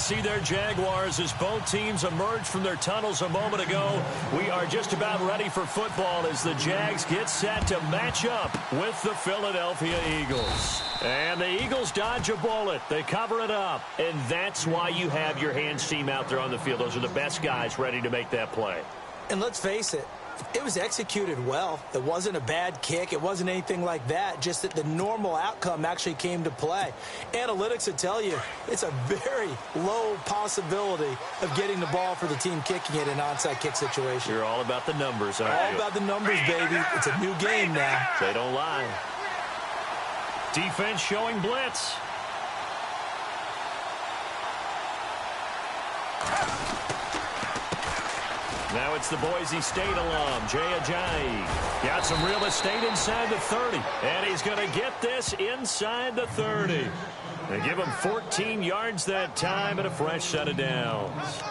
see their Jaguars as both teams emerge from their tunnels a moment ago. We are just about ready for football as the Jags get set to match up with the Philadelphia Eagles. And the Eagles dodge a bullet. They cover it up. And that's why you have your hands team out there on the field. Those are the best guys ready to make that play. And let's face it, it was executed well. It wasn't a bad kick. It wasn't anything like that. Just that the normal outcome actually came to play. Analytics would tell you it's a very low possibility of getting the ball for the team kicking it in an onside kick situation. You're all about the numbers, aren't you? All about the numbers, baby. It's a new game now. They don't lie. Defense showing blitz. Now it's the Boise State alum, Jay Ajayi. Got some real estate inside the 30. And he's going to get this inside the 30. They give him 14 yards that time and a fresh set of downs.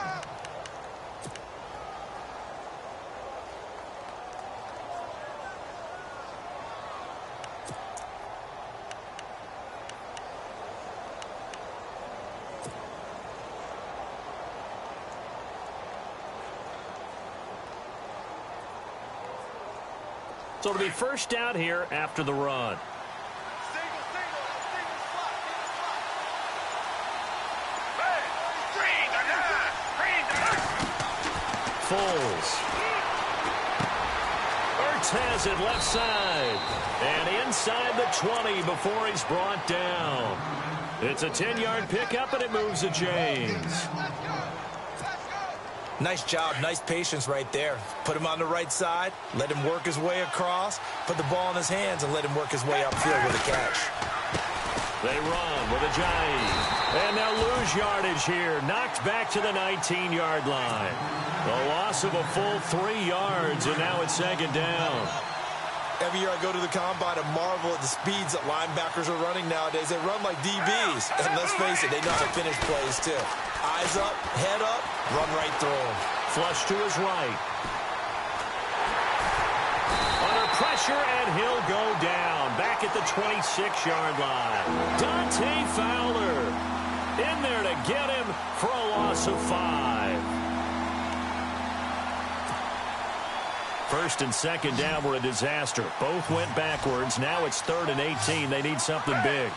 So it'll be first down here after the run. Foles. Ertz has it left side. And inside the 20 before he's brought down. It's a 10-yard pickup, and it moves the chains. Nice job, nice patience right there. Put him on the right side, let him work his way across, put the ball in his hands, and let him work his way upfield with a catch. They run with Ajayi. And they'll lose yardage here. Knocked back to the 19-yard line. A loss of a full 3 yards, and now it's second down. Every year I go to the combine and marvel at the speeds that linebackers are running nowadays. They run like DBs. And let's face it, they know how to finish plays too. Eyes up, head up, run right through him. Flush to his right. Under pressure, and he'll go down. Back at the 26-yard line. Dante Fowler in there to get him for a loss of 5. First and second down were a disaster. Both went backwards. Now it's 3rd and 18. They need something big.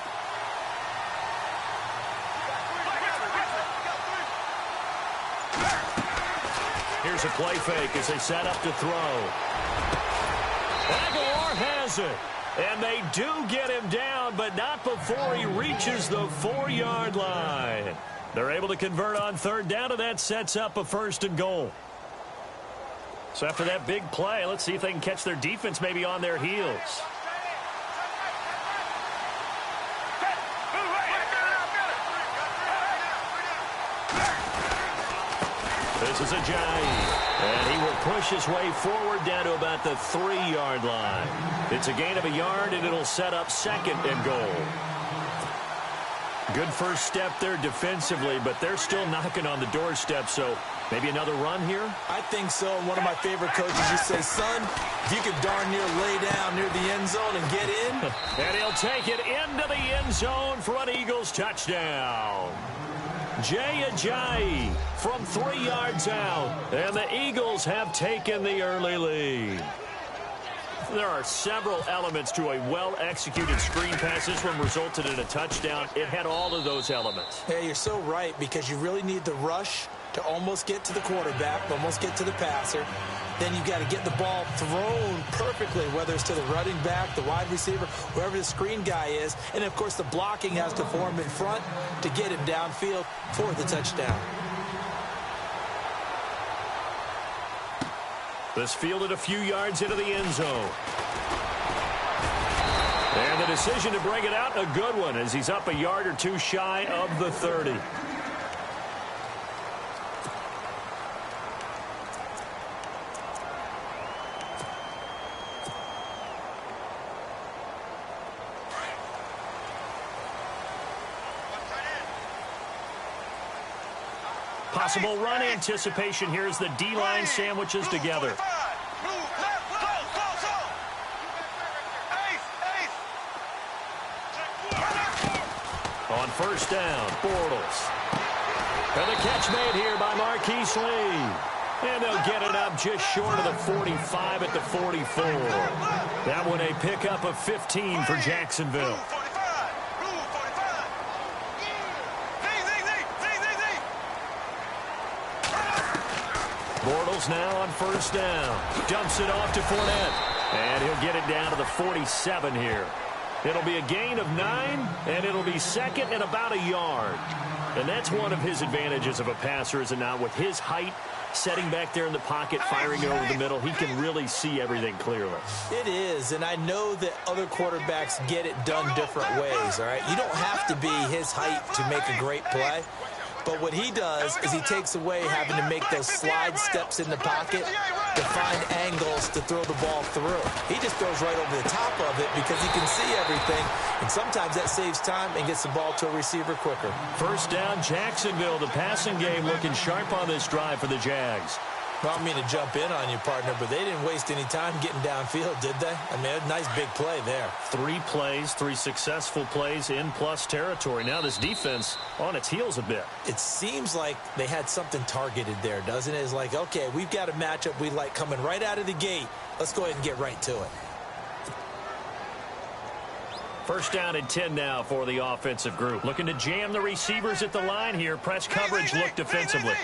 Here's a play fake as they set up to throw. Aguilar has it. And they do get him down, but not before he reaches the 4-yard line. They're able to convert on 3rd down, and that sets up a 1st and goal. So after that big play, let's see if they can catch their defense maybe on their heels. This is Ajayi. And he will push his way forward down to about the 3-yard line. It's a gain of a yard, and it'll set up 2nd and goal. Good first step there defensively, but they're still knocking on the doorstep, so maybe another run here? I think so. And one of my favorite coaches used to say, son, if you could darn near lay down near the end zone and get in. And he'll take it into the end zone for an Eagles touchdown. Jay Ajayi from 3 yards out, and the Eagles have taken the early lead. There are several elements to a well-executed screen pass. This one resulted in a touchdown. It had all of those elements. Yeah, you're so right, because you really need the rush to almost get to the quarterback, almost get to the passer. Then you got to get the ball thrown perfectly, whether it's to the running back, the wide receiver, whoever the screen guy is. And, of course, the blocking has to form in front to get him downfield for the touchdown. This fielded a few yards into the end zone. And the decision to bring it out, a good one, as he's up a yard or two shy of the 30. Possible run anticipation here as the D-line sandwiches together. On first down, Bortles. And the catch made here by Marquise Lee. And they'll get it up just short of the 45 at the 44. That one a pickup of 15 for Jacksonville. Bortles now on first down. Dumps it off to Fournette. And he'll get it down to the 47 here. It'll be a gain of 9, and it'll be second and about a yard. And that's one of his advantages of a passer, is it not? With his height, setting back there in the pocket, firing it over the middle, he can really see everything clearly. It is, and I know that other quarterbacks get it done different ways, all right? You don't have to be his height to make a great play. But what he does is he takes away having to make those slide steps in the pocket to find angles to throw the ball through. He just throws right over the top of it because he can see everything, and sometimes that saves time and gets the ball to a receiver quicker. First down, Jacksonville. The passing game looking sharp on this drive for the Jags. Well, I don't mean to jump in on you, partner, but they didn't waste any time getting downfield, did they? I mean, a nice big play there. 3 plays, 3 successful plays in plus territory. Now this defense on its heels a bit. It seems like they had something targeted there, doesn't it? It's like, okay, we've got a matchup we like coming right out of the gate. Let's go ahead and get right to it. First down and 10 now for the offensive group. Looking to jam the receivers at the line here. Press coverage look defensively.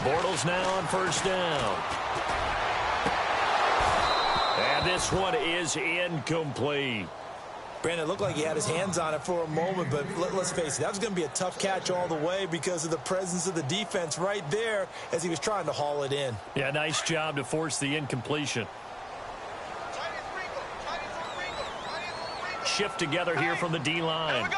Bortles now on first down. And this one is incomplete. Brandon, it looked like he had his hands on it for a moment, but let's face it, that was going to be a tough catch all the way because of the presence of the defense right there as he was trying to haul it in. Yeah, nice job to force the incompletion. Shift together here from the D-line.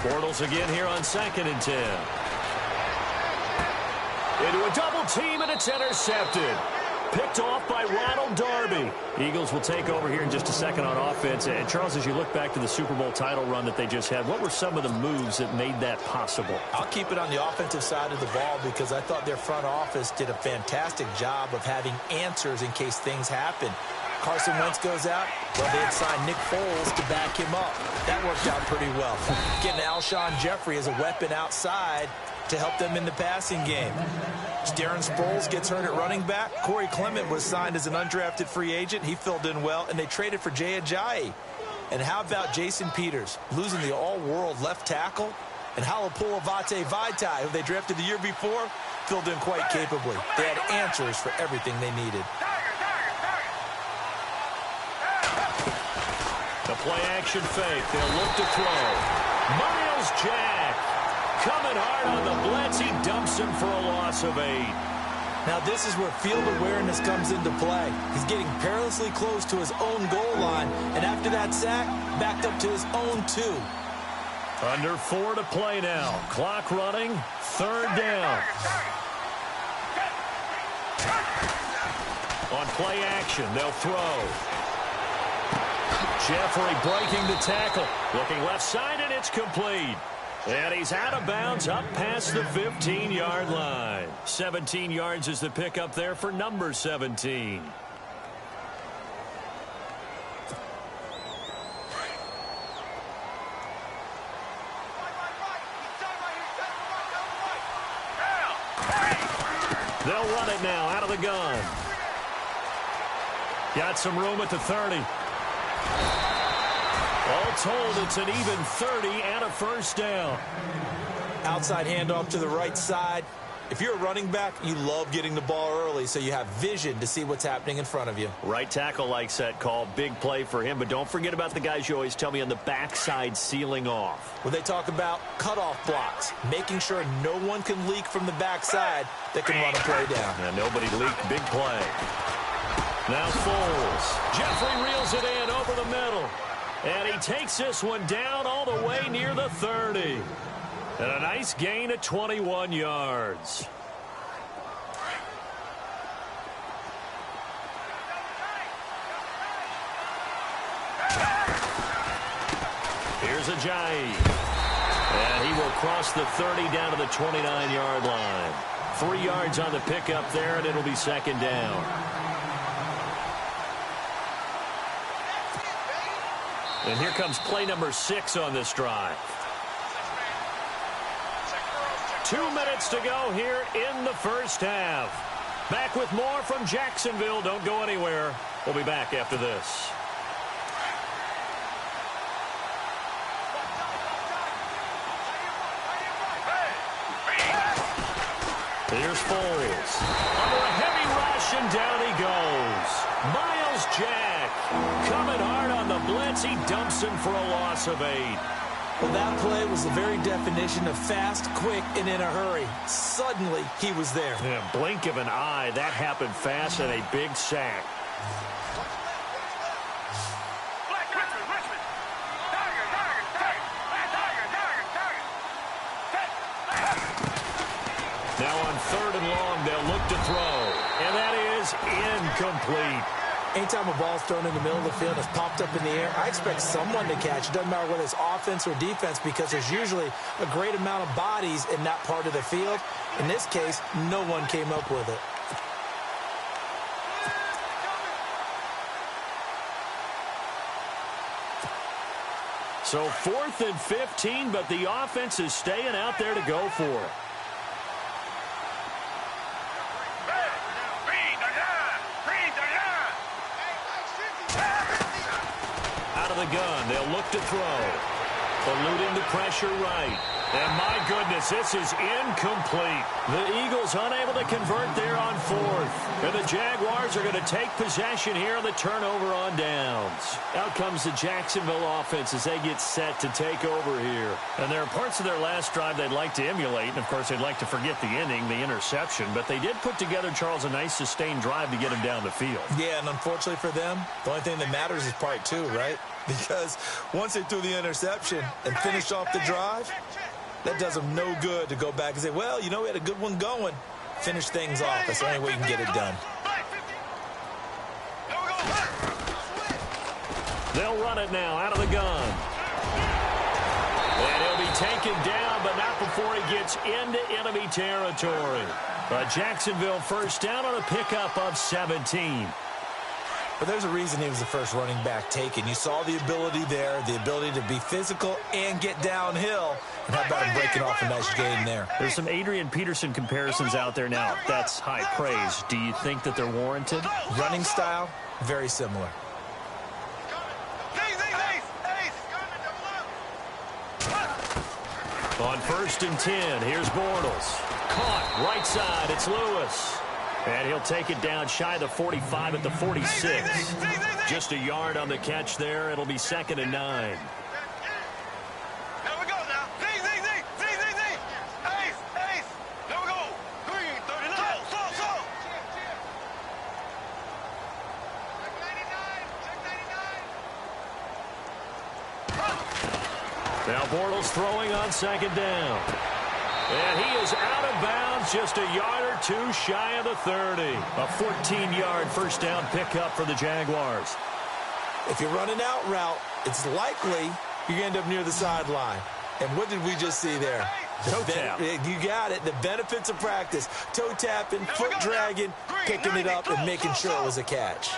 Bortles again here on 2nd and 10. Into a double team, and it's intercepted. Picked off by Ronald Darby. Eagles will take over here in just a second on offense. And, Charles, as you look back to the Super Bowl title run that they just had, what were some of the moves that made that possible? I'll keep it on the offensive side of the ball because I thought their front office did a fantastic job of having answers in case things happen. Carson Wentz goes out, well, they had signed Nick Foles to back him up. That worked out pretty well. Getting Alshon Jeffrey as a weapon outside to help them in the passing game. Darren Sproles gets hurt at running back. Corey Clement was signed as an undrafted free agent. He filled in well, and they traded for Jay Ajayi. And how about Jason Peters losing the all-world left tackle? And Halapoulivaati Vaitai, who they drafted the year before, filled in quite capably. They had answers for everything they needed. The play-action fake. They'll look to throw. Miles Jack coming hard on the blitz. He dumps him for a loss of 8. Now this is where field awareness comes into play. He's getting perilously close to his own goal line, and after that sack, backed up to his own 2. Under 4 to play now. Clock running. 3rd down. On play action, they'll throw. Jeffrey breaking the tackle. Looking left side, and it's complete. And he's out of bounds up past the 15-yard line. 17 yards is the pickup there for number 17. They'll run it now out of the gun. Got some room at the 30. All told, it's an even 30 and a first down. Outside handoff to the right side. If you're a running back, you love getting the ball early so you have vision to see what's happening in front of you. Right tackle likes that call. Big play for him, but don't forget about the guys you always tell me on the backside sealing off. When they talk about cutoff blocks, making sure no one can leak from the backside that can run a play down. And nobody leaked. Big play. Now Foles. Jeffrey reels it in over the middle. And he takes this one down all the way near the 30. And a nice gain of 21 yards. Here's Ajayi. And he will cross the 30 down to the 29-yard line. 3 yards on the pickup there, and it'll be second down. And here comes play number 6 on this drive. 2 minutes to go here in the first half. Back with more from Jacksonville. Don't go anywhere. We'll be back after this. Here's Foles. Under a heavy rush, and down he goes. Miles Jack coming hard on the blitz. He dumps him for a loss of 8. Well, that play was the very definition of fast, quick, and in a hurry. Suddenly, he was there. Yeah, blink of an eye. That happened fast and a big sack. Now on 3rd and long, they'll look to throw. And that is incomplete. Anytime a ball's thrown in the middle of the field, it's popped up in the air, I expect someone to catch. It doesn't matter whether it's offense or defense, because there's usually a great amount of bodies in that part of the field. In this case, no one came up with it. So 4th and 15, but the offense is staying out there to go for it. The gun. They'll look to throw. Eluding the pressure right. And my goodness, this is incomplete. The Eagles unable to convert there on 4th. And the Jaguars are going to take possession here on the turnover on downs. Out comes the Jacksonville offense as they get set to take over here. And there are parts of their last drive they'd like to emulate. And, of course, they'd like to forget the inning, the interception. But they did put together, Charles, a nice sustained drive to get him down the field. Yeah, and unfortunately for them, the only thing that matters is part 2, right? Because once they threw the interception and finished off the drive, that does them no good to go back and say, well, you know, we had a good one going. Finish things off. That's the only way you can get it done. They'll run it now out of the gun. And he'll be taken down, but not before he gets into enemy territory. A Jacksonville first down on a pickup of 17. But there's a reason he was the first running back taken. You saw the ability there, the ability to be physical and get downhill. And how about him breaking off a nice gain there? There's some Adrian Peterson comparisons out there now. That's high praise. Do you think that they're warranted? Running style, very similar. On 1st and 10, here's Bortles. Caught, right side, it's Lewis. And he'll take it down shy of the 45 at the 46. Just a yard on the catch there. It'll be 2nd and 9. Now Bortles throwing on 2nd down. And he is out of bounds, just a yard or 2 shy of the 30. A 14-yard first down pickup for the Jaguars. If you're running out route, it's likely you end up near the sideline. And what did we just see there? Toe tap. You got it. The benefits of practice. Toe tapping, foot dragging, picking it up, and making sure it was a catch.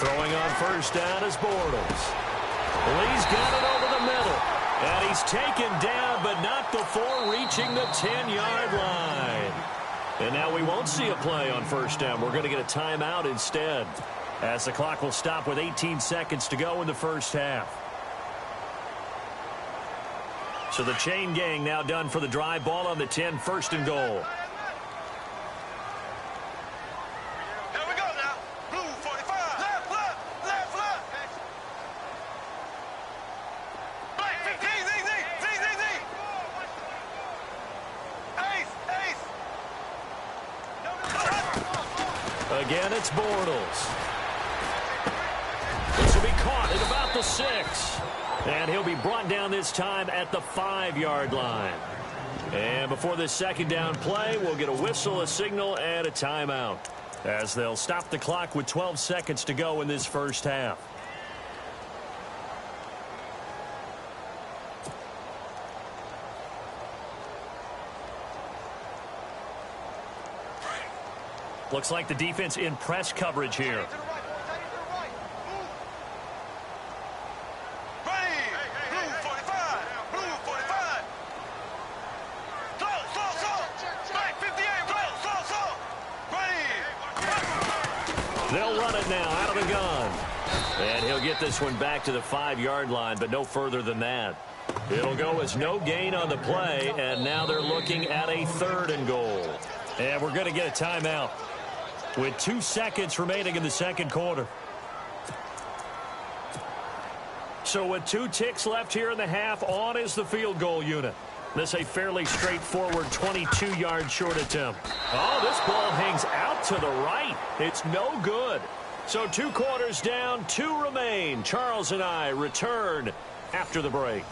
Throwing on first down is Bortles. Lee's got it over the middle. And he's taken down, but not before reaching the 10-yard line. And now we won't see a play on first down. We're going to get a timeout instead, as the clock will stop with 18 seconds to go in the first half. So the chain gang now done for the drive. Ball on the 10, 1st and goal. Again, it's Bortles. This will be caught at about the 6. And he'll be brought down this time at the 5-yard line. And before this second down play, we'll get a whistle, a signal, and a timeout, as they'll stop the clock with 12 seconds to go in this first half. Looks like the defense in press coverage here. They'll run it now out of the gun. And he'll get this one back to the 5-yard line, but no further than that. It'll go as no gain on the play, and now they're looking at a 3rd and goal. And we're going to get a timeout with 2 seconds remaining in the second quarter. So with 2 ticks left here in the half, on is the field goal unit. This a fairly straightforward 22-yard short attempt. Oh, this ball hangs out to the right. It's no good. So 2 quarters down, 2 remain. Charles and I return after the break.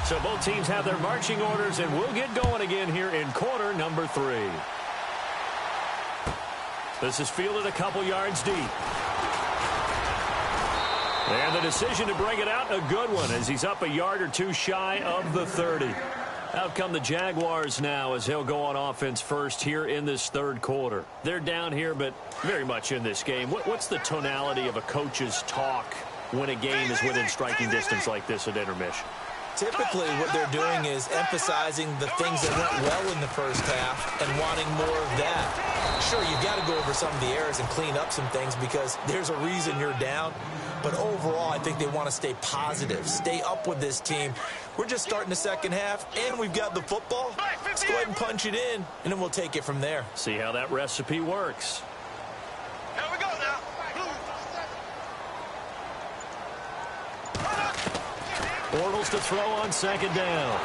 So both teams have their marching orders, and we'll get going again here in quarter number 3. This is fielded a couple yards deep. And the decision to bring it out, a good one, as he's up a yard or 2 shy of the 30. Out come the Jaguars now as he'll go on offense first here in this 3rd quarter. They're down here, but very much in this game. What's the tonality of a coach's talk when a game is within striking distance like this at intermission? Typically, what they're doing is emphasizing the things that went well in the first half and wanting more of that. Sure, you've got to go over some of the errors and clean up some things because there's a reason you're down. But overall, I think they want to stay positive, stay up with this team. We're just starting the second half, and we've got the football. Let's go ahead and punch it in, and then we'll take it from there. See how that recipe works. Here we go now. Bortles to throw on second down.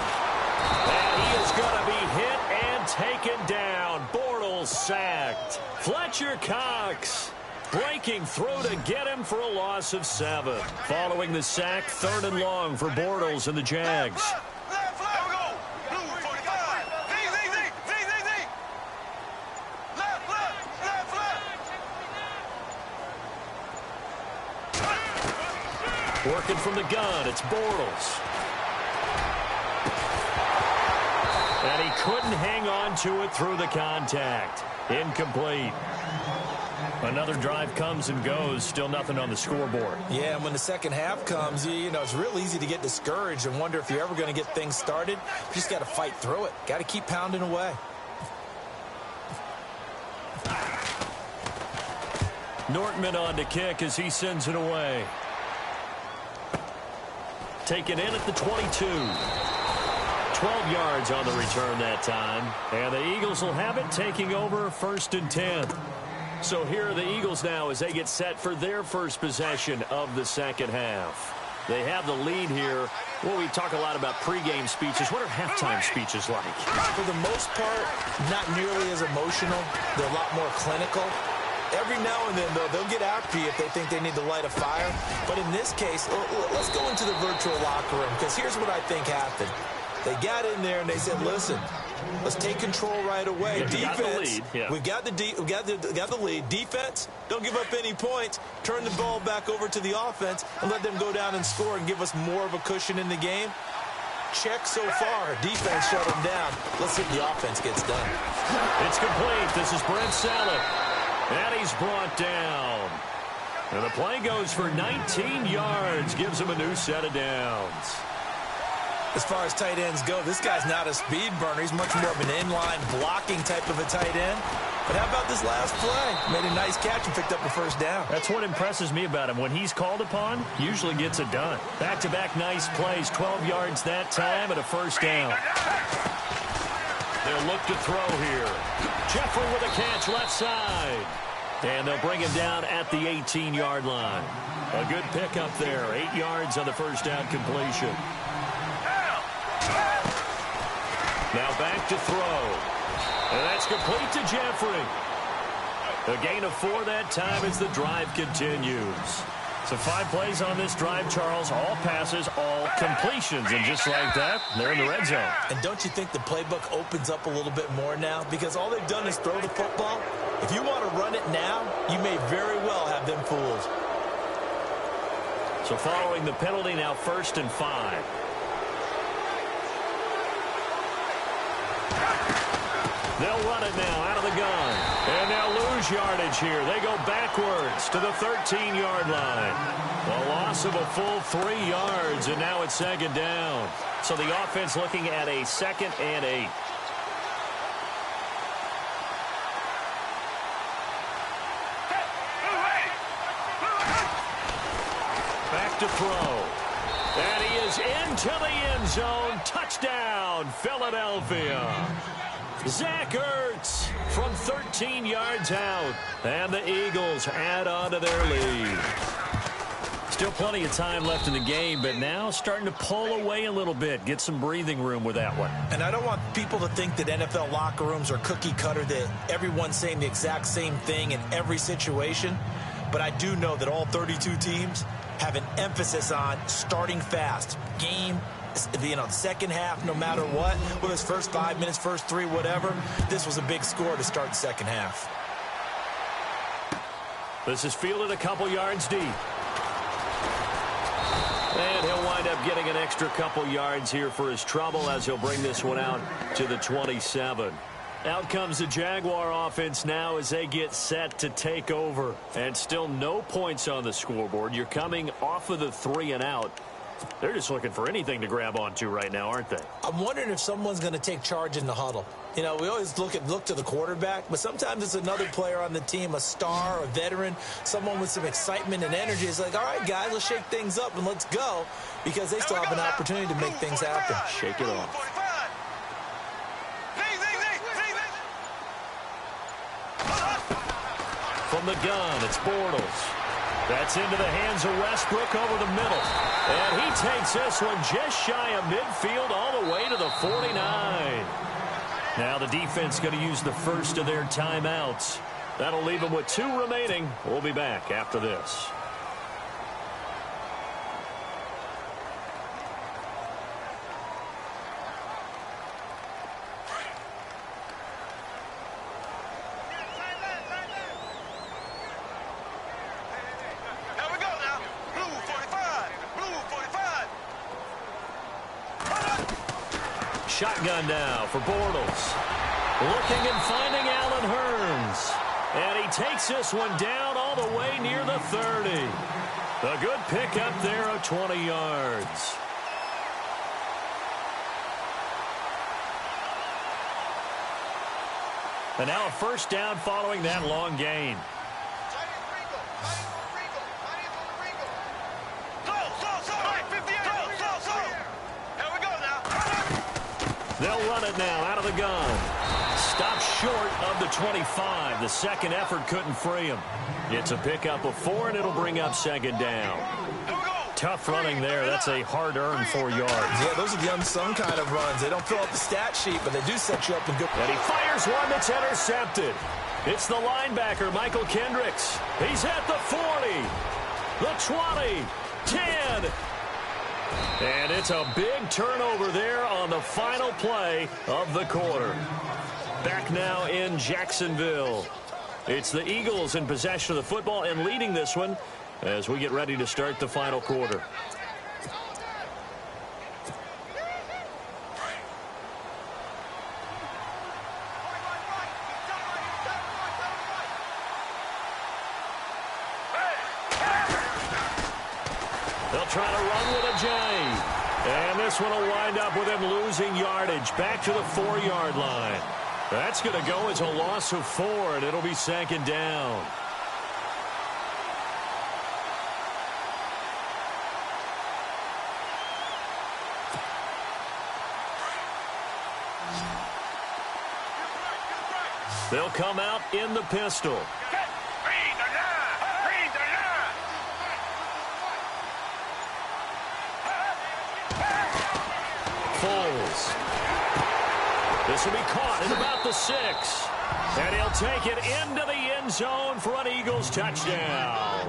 And he is going to be hit and taken down. Bortles sacked. Fletcher Cox breaking through to get him for a loss of 7. Following the sack, 3rd and long for Bortles and the Jags. Left, here we go. Blue 45. Z. Left. Working from the gun, it's Bortles. And he couldn't hang on to it through the contact. Incomplete. Another drive comes and goes. Still nothing on the scoreboard. Yeah, and when the second half comes, you know, it's real easy to get discouraged and wonder if you're ever going to get things started. You just got to fight through it. Got to keep pounding away. Nortman on to kick as he sends it away. Taken in at the 22. 12 yards on the return that time. And the Eagles will have it, taking over 1st and 10. So here are the Eagles now as they get set for their first possession of the second half. They have the lead here. Well, we talk a lot about pregame speeches. What are halftime speeches like? For the most part, not nearly as emotional. They're a lot more clinical. Every now and then, though, they'll get after you if they think they need to light a fire. But in this case, let's go into the virtual locker room, because here's what I think happened. They got in there and they said, listen, let's take control right away. Yeah, defense, yeah. we've got the lead. Defense, don't give up any points. Turn the ball back over to the offense and let them go down and score and give us more of a cushion in the game. Check so far. Defense shut them down. Let's see if the offense gets done. It's complete. This is Brent Sallet. And he's brought down. And the play goes for 19 yards. Gives him a new set of downs. As far as tight ends go, this guy's not a speed burner. He's much more of an inline blocking type of a tight end. But how about this last play? Made a nice catch and picked up the first down. That's what impresses me about him. When he's called upon, usually gets it done. Back-to-back nice plays, 12 yards that time and a first down. They'll look to throw here. Jeffrey with a catch left side. And they'll bring him down at the 18-yard line. A good pickup there. 8 yards on the first down completion. Now back to throw. And that's complete to Jeffrey. A gain of 4 that time as the drive continues. So 5 plays on this drive, Charles. All passes, all completions. And just like that, they're in the red zone. And don't you think the playbook opens up a little bit more now? Because all they've done is throw the football. If you want to run it now, you may very well have them fooled. So following the penalty, now 1st and 5. They'll run it now out of the gun. And they'll lose yardage here. They go backwards to the 13-yard line. A loss of a full 3 yards, and now it's 2nd down. So the offense looking at a 2nd and 8. Back to throw. And he is into the end zone. Touchdown, Philadelphia. Zach Ertz from 13 yards out. And the Eagles add on to their lead. Still plenty of time left in the game, but now starting to pull away a little bit. Get some breathing room with that one. And I don't want people to think that NFL locker rooms are cookie cutter, that everyone's saying the exact same thing in every situation. But I do know that all 32 teams have an emphasis on starting fast. Game, second half, no matter what, whether it's first 5 minutes, first 3, whatever. This was a big score to start the second half. This is fielded a couple yards deep. And he'll wind up getting an extra couple yards here for his trouble as he'll bring this one out to the 27. Out comes the Jaguar offense now as they get set to take over. And still no points on the scoreboard. You're coming off of the 3 and out. They're just looking for anything to grab onto right now, aren't they? I'm wondering if someone's going to take charge in the huddle. You know, we always look to the quarterback, but sometimes it's another player on the team, a star, a veteran, someone with some excitement and energy. It's like, all right, guys, let's shake things up and let's go, because they still have an opportunity to make things happen. Shake it off. From the gun, it's Bortles. That's into the hands of Westbrook over the middle. And he takes this one just shy of midfield all the way to the 49. Now the defense going to use the first of their timeouts. That'll leave them with 2 remaining. We'll be back after this. Shotgun now for Bortles. Looking and finding Allen Hurns. And he takes this one down all the way near the 30. A good pickup there of 20 yards. And now a first down following that long gain. They'll run it now out of the gun. Stopped short of the 25. The second effort couldn't free him. It's a pickup of 4, and it'll bring up 2nd down. Tough running there. That's a hard-earned 4 yards. Yeah, those are the unsung kind of runs. They don't fill up the stat sheet, but they do set you up in good. And he fires one that's intercepted. It's the linebacker, Michael Kendricks. He's at the 40, the 20, 10. And it's a big turnover there on the final play of the quarter. Back now in Jacksonville. It's the Eagles in possession of the football and leading this one as we get ready to start the final quarter. They'll try to run with a J. And this one will wind up with him losing yardage back to the 4-yard line. That's going to go as a loss of 4, and it'll be 2nd down. They'll come out in the pistol. Foles. This will be caught at about the 6. And he'll take it into the end zone for an Eagles touchdown.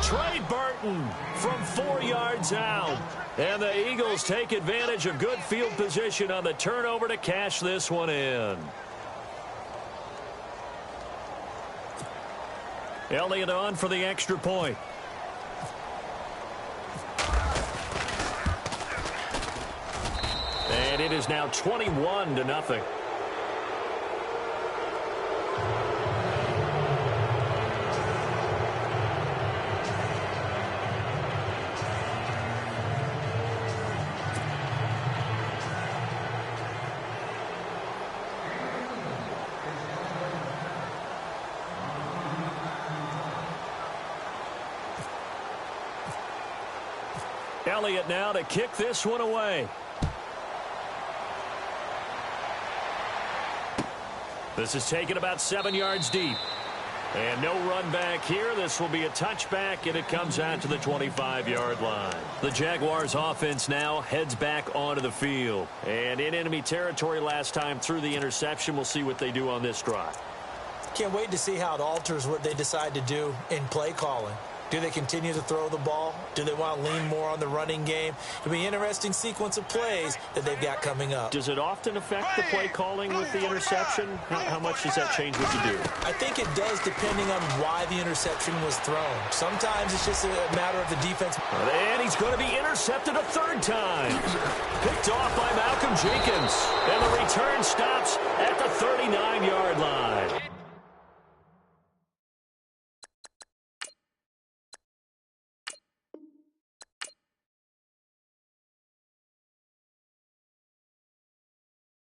Trey Burton from 4 yards out. And the Eagles take advantage of good field position on the turnover to cash this one in. Elliott on for the extra point. And it is now 21-0. Elliott now to kick this one away. This is taken about 7 yards deep. And no run back here. This will be a touchback, and it comes out to the 25-yard line. The Jaguars offense now heads back onto the field. And in enemy territory last time through the interception. We'll see what they do on this drive. Can't wait to see how it alters what they decide to do in play calling. Do they continue to throw the ball? Do they want to lean more on the running game? It'll be an interesting sequence of plays that they've got coming up. Does it often affect the play calling with the interception? How much does that change what you do? I think it does depending on why the interception was thrown. Sometimes it's just a matter of the defense. And he's going to be intercepted a third time. Picked off by Malcolm Jenkins. And the return stops at the 39-yard